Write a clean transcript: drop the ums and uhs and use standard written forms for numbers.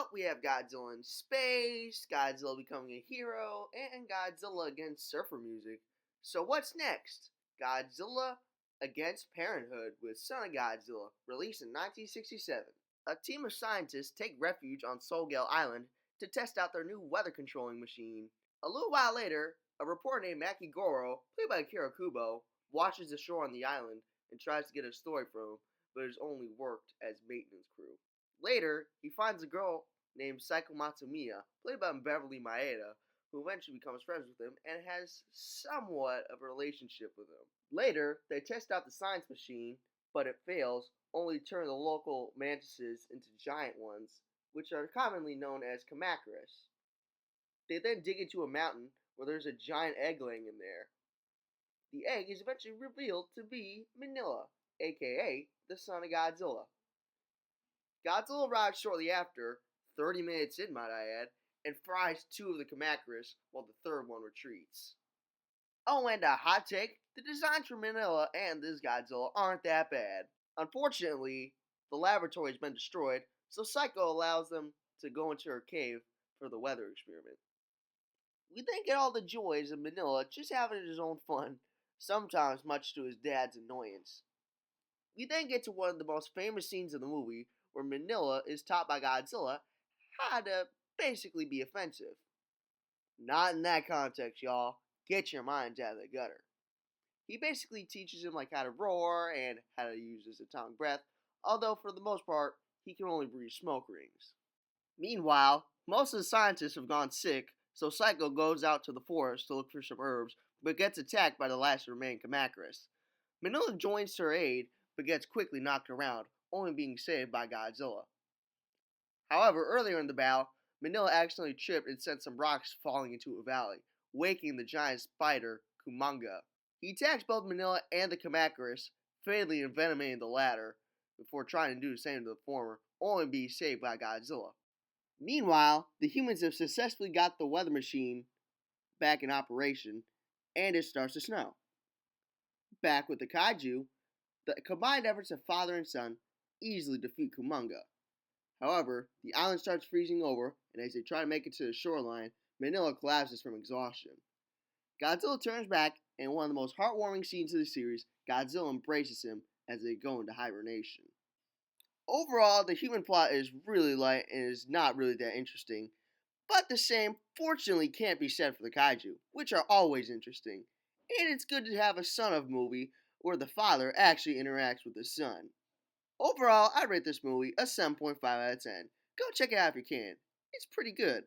Well, we have Godzilla in space, Godzilla becoming a hero, and Godzilla against surfer music. So what's next? Godzilla against Parenthood with Son of Godzilla, released in 1967. A team of scientists take refuge on Solgale Island to test out their new weather controlling machine. A little while later, a reporter named Maki Goro, played by Akira Kubo, watches the shore on the island and tries to get a story from him, but has only worked as maintenance crew. Later, he finds a girl named Saiko Matsumiya, played by Beverly Maeda, who eventually becomes friends with him and has somewhat of a relationship with him. Later, they test out the science machine, but it fails, only to turn the local mantises into giant ones, which are commonly known as kamacuras. They then dig into a mountain where there's a giant egg laying in there. The egg is eventually revealed to be Minilla, aka the son of Godzilla. Godzilla arrives shortly after, 30 minutes in might I add, and fries two of the kamacuras while the third one retreats. Oh, and a hot take, the designs for Minilla and this Godzilla aren't that bad. Unfortunately, the laboratory has been destroyed, so Psycho allows them to go into her cave for the weather experiment. We then get all the joys of Minilla just having his own fun, sometimes much to his dad's annoyance. We then get to one of the most famous scenes of the movie, where Minilla is taught by Godzilla how to basically be offensive. Not in that context, y'all. Get your minds out of the gutter. He basically teaches him like how to roar and how to use his atomic breath, although for the most part, he can only breathe smoke rings. Meanwhile, most of the scientists have gone sick, so Psycho goes out to the forest to look for some herbs, but gets attacked by the last remaining kamacuras. Minilla joins her aid, but gets quickly knocked around, only being saved by Godzilla. However, earlier in the battle, Minilla accidentally tripped and sent some rocks falling into a valley, waking the giant spider, Kumanga. He attacks both Minilla and the kamacuras, fatally envenomating the latter, before trying to do the same to the former, only to be saved by Godzilla. Meanwhile, the humans have successfully got the weather machine back in operation, and it starts to snow. Back with the kaiju, the combined efforts of father and son easily defeat Kumanga. However, the island starts freezing over, and as they try to make it to the shoreline, Minilla collapses from exhaustion. Godzilla turns back, and in one of the most heartwarming scenes of the series, Godzilla embraces him as they go into hibernation. Overall, the human plot is really light and is not really that interesting, but the same, fortunately, can't be said for the kaiju, which are always interesting. And it's good to have a son of movie where the father actually interacts with the son. Overall, I'd rate this movie a 7.5 out of 10. Go check it out if you can. It's pretty good.